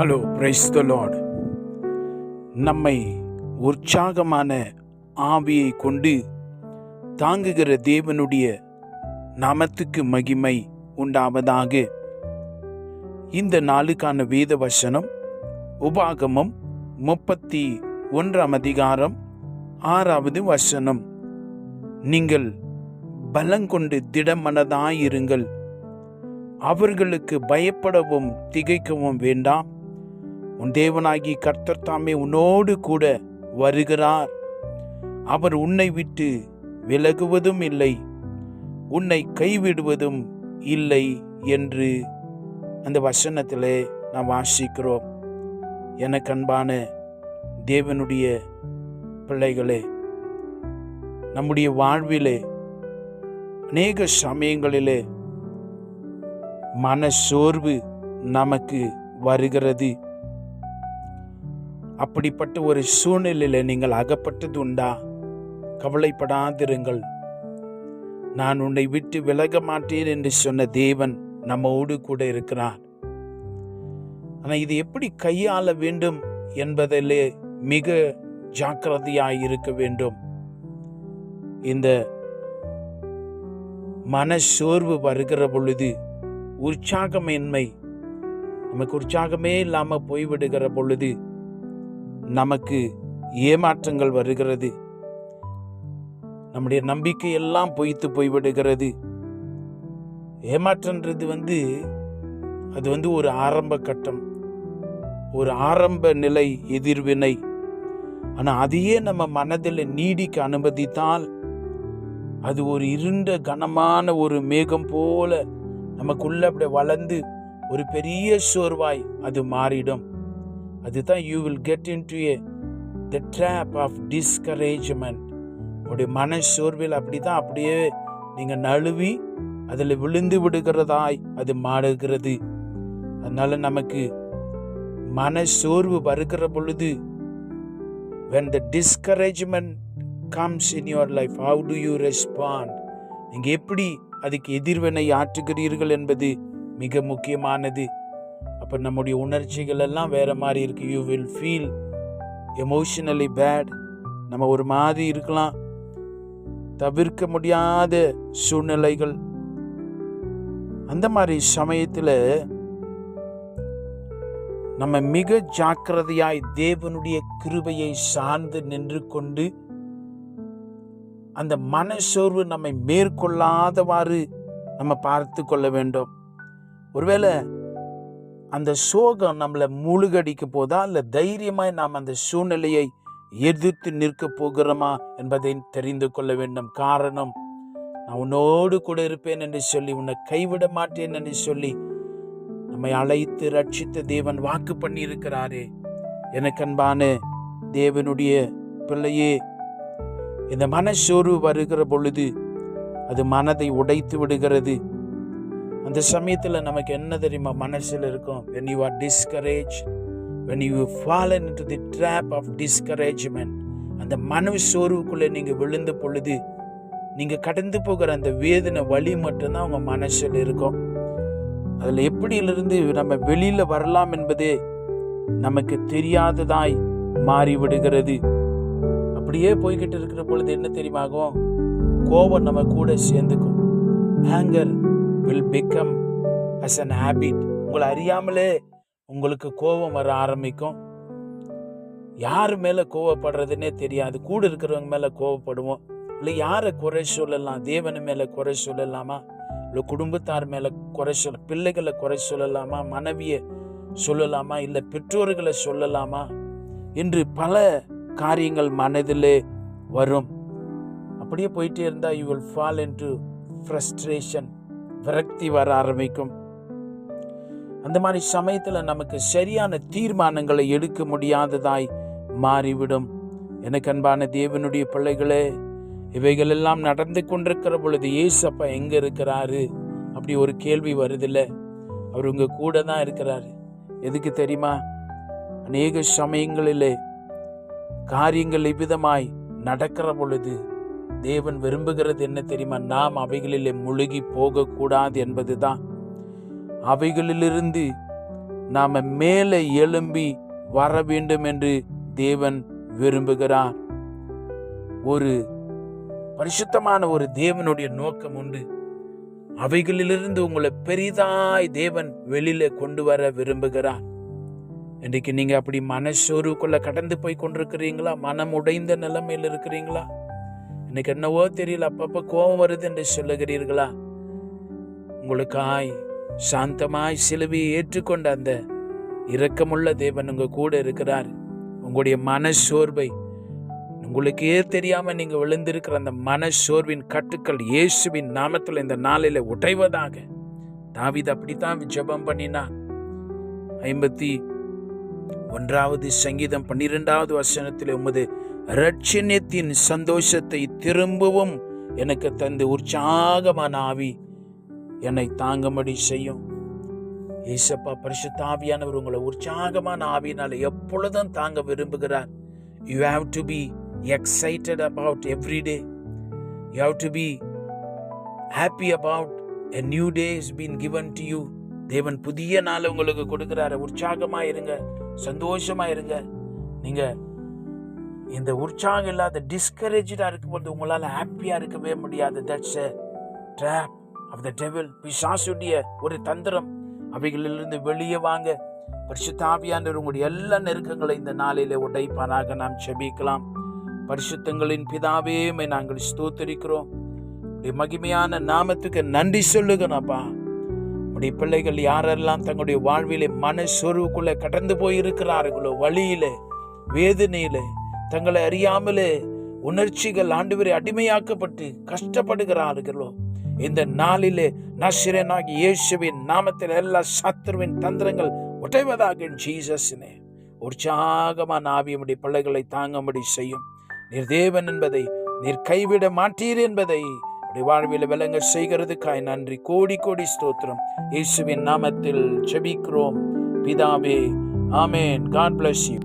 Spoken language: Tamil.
Hello, praise the Lord. நம்மை உற்சாகமான ஆவியை கொண்டு தாங்குகிற தேவனுடைய நாமத்துக்கு மகிமை உண்டாவதாக. இந்த நாளுக்கான வேத வசனம் உபாகமம் 31 6 வசனம். நீங்கள் பலங்கொண்டு திடமனதாயிருங்கள், அவர்களுக்கு பயப்படவும் திகைக்கவும் வேண்டாம். உன் தேவனாகி கர்த்தர் தாமே உன்னோடு கூட வருகிறார். அவர் உன்னை விட்டு விலகுவதும் இல்லை, உன்னை கைவிடுவதும் இல்லை என்று அந்த வசனத்திலே நாம் வாசிக்கிறோம். எனக்கு அன்பான தேவனுடைய பிள்ளைகளே, நம்முடைய வாழ்விலே அநேக சமயங்களிலே மனசோர்வு நமக்கு வருகிறது. அப்படிப்பட்ட ஒரு சூழ்நிலையில் நீங்கள் அகப்பட்டது உண்டா? கவலைப்படாதிருங்கள். நான் உன்னை விட்டு விலக மாட்டேன் என்று சொன்ன தேவன் நம்மோடு கூட இருக்கிறார். ஆனால் இது எப்படி கையாள வேண்டும் என்பதிலே மிக ஜாக்கிரதையாய் இருக்க வேண்டும். இந்த மனசோர்வு வருகிற பொழுது, உற்சாகமின்மை, நமக்கு உற்சாகமே இல்லாமல் போய்விடுகிற பொழுது நமக்கு ஏமாற்றங்கள் வருகிறது. நம்முடைய நம்பிக்கை எல்லாம் பொய்த்து போய்விடுகிறது. ஏமாற்றன்றது அது ஒரு ஆரம்ப கட்டம், ஒரு ஆரம்ப நிலை எதிர்வினை. ஆனால் அதையே நம்ம மனதில் நீடிக்க அனுமதித்தால் அது ஒரு இருண்ட கனமான ஒரு மேகம் போல நமக்குள்ள அப்படி வளர்ந்து ஒரு பெரிய சோர்வாய் அது மாறிடும். அதுதான் you will get into the trap of discouragement. உடைய மன சோர்வில் அப்படியே நீங்க நழுவி அதில் விழுந்து விடுகிறதாய் அது மாறுகிறது. அதனால நமக்கு மன சோர்வு வருகிற பொழுது, when the discouragement comes in your life, how do you respond? நீங்க எப்படி அதுக்கு எதிர்வினை ஆற்றுகிறீர்கள் என்பது மிக முக்கியமானது. அப்போ நம்முடைய உணர்ச்சிகள் எல்லாம் வேற மாதிரி இருக்கு. You will feel emotionally bad. நம்ம ஒரு மாதிரி இருக்கலாம். தவிர்க்க முடியாத சூழ்நிலைகள். அந்த மாதிரி சமயத்தில் நம்ம மிக ஜாக்கிரதையாய் தேவனுடைய கிருபையை சார்ந்து நின்று கொண்டு அந்த மனசோர்வு நம்மை மேற்கொள்ளாதவாறு நம்ம பார்த்து கொள்ள வேண்டும். ஒருவேளை அந்த சோகம் நம்மளை முழுகடிக்க போதா, இல்லை தைரியமாய் நாம் அந்த சூழ்நிலையை எதிர்த்து நிற்க போகிறோமா என்பதை தெரிந்து கொள்ள வேண்டும். காரணம், நான் உன்னோடு கூட இருப்பேன் என்று சொல்லி, உன்னை கைவிட மாட்டேன் என்று சொல்லி நம்மை அழைத்து ரட்சித்த தேவன் வாக்கு பண்ணி இருக்கிறாரே. எனக்கு அன்பான தேவனுடைய பிள்ளையே, இந்த மனசோர்வு வருகிற பொழுது அது மனதை உடைத்து விடுகிறது. அந்த சமயத்தில் நமக்கு என்ன தெரியுமா மனசில் இருக்கும்? when you are discouraged, when you fallen into the trap of discouragement, அந்த மன சோர்வுக்குள்ளே நீங்கள் விழுந்த பொழுது நீங்கள் கடந்து போகிற அந்த வேதனை வலி மட்டும்தான் உங்கள் மனசில் இருக்கும். அதில் எப்படியிலிருந்து நம்ம வெளியில் வரலாம் என்பதே நமக்கு தெரியாததாய் மாறிவிடுகிறது. அப்படியே போய்கிட்டு இருக்கிற பொழுது என்ன தெரியுமாகும்? கோபம் நம்ம கூட சேர்ந்துக்கும். Anger will become as an habit. உங்களை அறியாமலே உங்களுக்கு கோபம் வர ஆரம்பிக்கும். யார் மேலே கோபப்படுறதுன்னே தெரியாது. கூட இருக்கிறவங்க மேலே கோபப்படுவோம். இல்லை யாரை குறை சொல்லலாம்? தேவனை மேலே குறை சொல்லலாமா? இல்லை குடும்பத்தார் மேலே குறை சொல்ல, பிள்ளைகளை குறை சொல்லலாமா? மனைவியை சொல்லலாமா? இல்லை பெற்றோர்களை சொல்லலாமா? என்று பல காரியங்கள் மனதிலே வரும். அப்படியே போயிட்டே இருந்தால் you will fall into frustration, விரக்தி வர ஆரம்பிக்கும். அந்த மாதிரி சமயத்தில் நமக்கு சரியான தீர்மானங்களை எடுக்க முடியாததாய் மாறிவிடும். எனக்கு அன்பான தேவனுடைய பிள்ளைகளே, இவைகள் எல்லாம் நடந்து கொண்டிருக்கிற பொழுது ஏசப்பா எங்க இருக்கிறாரு? அப்படி ஒரு கேள்வி வருதில்ல. அவர் உங்க கூட தான் இருக்கிறாரு. எதுக்கு தெரியுமா? அநேக சமயங்களிலே காரியங்கள் இவ்விதமாய் நடக்கிற பொழுது தேவன் விரும்புகிறது என்ன தெரியுமா? நாம் அவைகளிலே முழுகி போகக்கூடாது என்பதுதான். அவைகளிலிருந்து நாம மேலே எழும்பி வர வேண்டும் என்று தேவன் விரும்புகிறார். ஒரு பரிசுத்தமான ஒரு தேவனுடைய நோக்கம் உண்டு. அவைகளிலிருந்து உங்களை பெரிதாய் தேவன் வெளியில கொண்டு வர விரும்புகிறார். இன்றைக்கு நீங்க அப்படி மனசோர்வுக்குள்ள கடந்து போய் கொண்டிருக்கிறீங்களா? மனம் உடைந்த நிலைமையில் இருக்கிறீங்களா? எனக்கு என்னவோ தெரியல, அப்பப்ப கோபம் வருது என்று சொல்லுகிறீர்களா? உங்களுக்காய் சாந்தமாய் சிலுவையை ஏற்றுக்கொண்ட அந்த இரக்கமுள்ள தேவன் உங்க கூட இருக்கிறார். உங்களுடைய மனசோர்வை, உங்களுக்கே தெரியாம நீங்க விழுந்திருக்கிற அந்த மனசோர்வின் கட்டுக்கள் இயேசுவின் நாமத்தில் இந்த நாளில உடைவதாக. தாவீது அப்படித்தான் ஜெபம் பண்ணினார். 51 சங்கீதம் 12வது வசனத்தில், உமது இரட்சணியத்தின் சந்தோஷத்தை திரும்பவும் எனக்கு தந்து உற்சாகமான ஆவி என்னை தாங்கும்படி செய்யும். ஏசப்பா பரிசுத்த ஆவியானவர் உங்களை உற்சாகமான ஆவியினால எப்பொழுதும் தாங்க விரும்புகிறார். You have to be excited about every day. You have to be happy about a new day has been given to you. தேவன் புதிய நாள் உங்களுக்கு கொடுக்கிறாரு. உற்சாகமா இருங்க, சந்தோஷமா இருங்க. நீங்க இந்த உற்சாகம் இல்லாத டிஸ்கரேஜா இருக்கும்போது உங்களால ஹாப்பியா இருக்கவே முடியாது. That's a trap of the devil. பிசாசுடைய ஒரு தந்திரம். அவைகளிலிருந்து வெளியே வாங்க. பரிசுத்த ஆவியானவர் உங்களுடைய எல்லா நெருக்கங்களை இந்த நாளிலே உடைப்பாராக. நாம் செபிக்கலாம். பரிசுத்தங்களின் பிதாவே, நாங்கள் ஸ்தோத்திரிக்கிறோம். மகிமையான நாமத்துக்கு நன்றி சொல்லுங்கப்பா. உடைய பிள்ளைகள் யாரெல்லாம் தங்களுடைய வாழ்விலே மனசோர்வுக்குள்ள கடந்து போயிருக்கிறார்களோ, வழியிலே, வேதனையிலே, தங்களை அறியாமலே உணர்ச்சிகள் ஆண்டவரை அடிமையாக்கப்பட்டு கஷ்டப்படுகிறார்களோ, இந்த நாளிலே நசரேயனாகிய இயேசுவின் நாமத்தில் எல்லா சத்துருவின் தந்திரங்கள் உடைவதாக. ஜீசஸ்னே உற்சாகமான ஆவியுடைய பிள்ளைகளை தாங்கும்படி செய்யும். நீர் தேவன் என்பதை, நீர் கைவிட மாட்டீர் என்பதை வாழ்வில் விளங்க செய்கிறதுக்காய் நன்றி. கோடி கோடி ஸ்தோத்திரம். இயேசுவின் நாமத்தில் ஜெபிக்கிறோம் பிதாவே, ஆமென். God bless you.